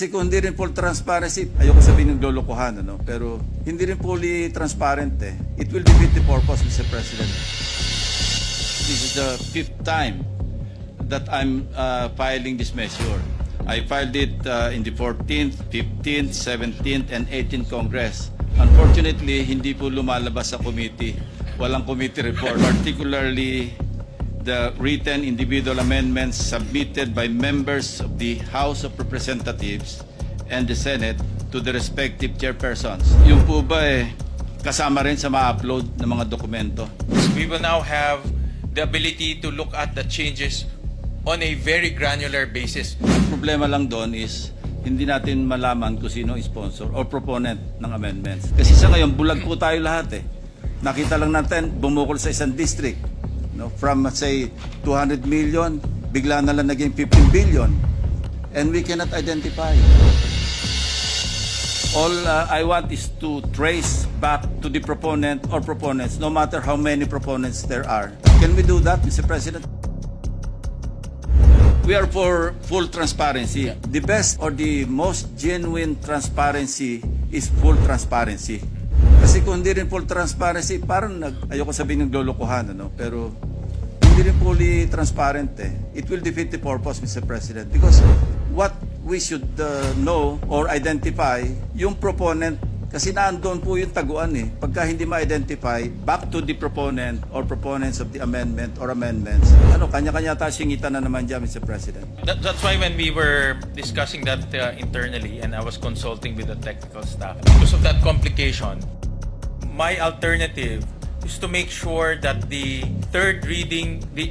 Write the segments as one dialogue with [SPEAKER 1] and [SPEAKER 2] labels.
[SPEAKER 1] Kasi kung hindi rin full transparency, ayoko sabihin ng lolokohan, ano? Pero hindi rin fully transparent eh. It will defeat the purpose, Mr. President.
[SPEAKER 2] This is the fifth time that I'm filing this measure. I filed it in the 14th, 15th, 17th, and 18th Congress. Unfortunately, hindi po lumalabas sa committee. Walang committee report, particularly the written individual amendments submitted by members of the House of Representatives and the Senate to the respective chairpersons. Yung po ba kasama rin sa ma-upload ng mga dokumento?
[SPEAKER 3] We will now have the ability to look at the changes on a very granular basis.
[SPEAKER 2] Ang problema lang doon is hindi natin malaman kung sino sponsor or proponent ng amendments. Kasi sa ngayon, bulag po tayo lahat eh. Nakita lang natin, bumukol sa isang district. No? From, say, 200 million, bigla na lang naging 15 billion. And we cannot identify. All I want is to trace back to the proponent or proponents, no matter how many proponents there are. Can we do that, Mr. President? We are for full transparency. The best or the most genuine transparency is full transparency. Kasi kung hindi rin full transparency, parang ayoko sabihin ng lolokohan, ano? Pero hindi rin fully transparent eh. It will defeat the purpose, Mr. President. Because what we should know or identify, yung proponent, kasi naandun po yung taguan eh. Pagka hindi ma-identify, back to the proponent or proponents of the amendment or amendments. Ano, kanya-kanya tayo singitan na naman dyan, Mr. President.
[SPEAKER 3] That's why when we were discussing that internally and I was consulting with the technical staff, because of that complication, my alternative is to make sure that the third reading, the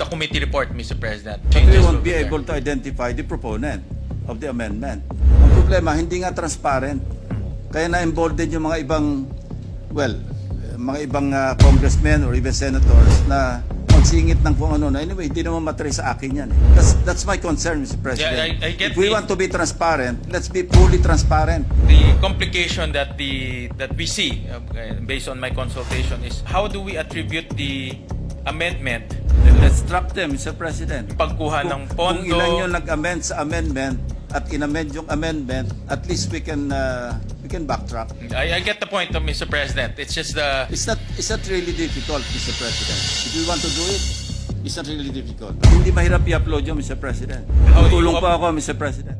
[SPEAKER 3] committee report, Mr. President,
[SPEAKER 1] But we
[SPEAKER 3] changes
[SPEAKER 1] won't
[SPEAKER 3] will
[SPEAKER 1] be
[SPEAKER 3] there.
[SPEAKER 1] able to identify the proponent of the amendment. Ang problema, hindi nga transparent. Kaya na-embolden yung mga ibang, mga ibang congressmen or even senators na magsingit ng kung ano. Anyway, hindi naman matrace sa akin yan. That's my concern, Mr. President.
[SPEAKER 3] Yeah, I get
[SPEAKER 1] If we want to be transparent, let's be fully transparent.
[SPEAKER 3] The complication that we see based on my consultation is how do we attribute the amendment,
[SPEAKER 1] Let's track them, Mr. President.
[SPEAKER 3] pagkuha ng
[SPEAKER 1] Kung
[SPEAKER 3] pondo.
[SPEAKER 1] ilan yung nag-amend sa amendment at in-amend yung amendment, at least we can backtrack.
[SPEAKER 3] I get the point of Mr. President. It's just the
[SPEAKER 1] It's not really difficult, Mr. President. If we want to do it, it's not really difficult. Hindi mahirap i-upload yun, Mr. President.
[SPEAKER 3] How do you
[SPEAKER 1] Tulong pa ako, Mr. President.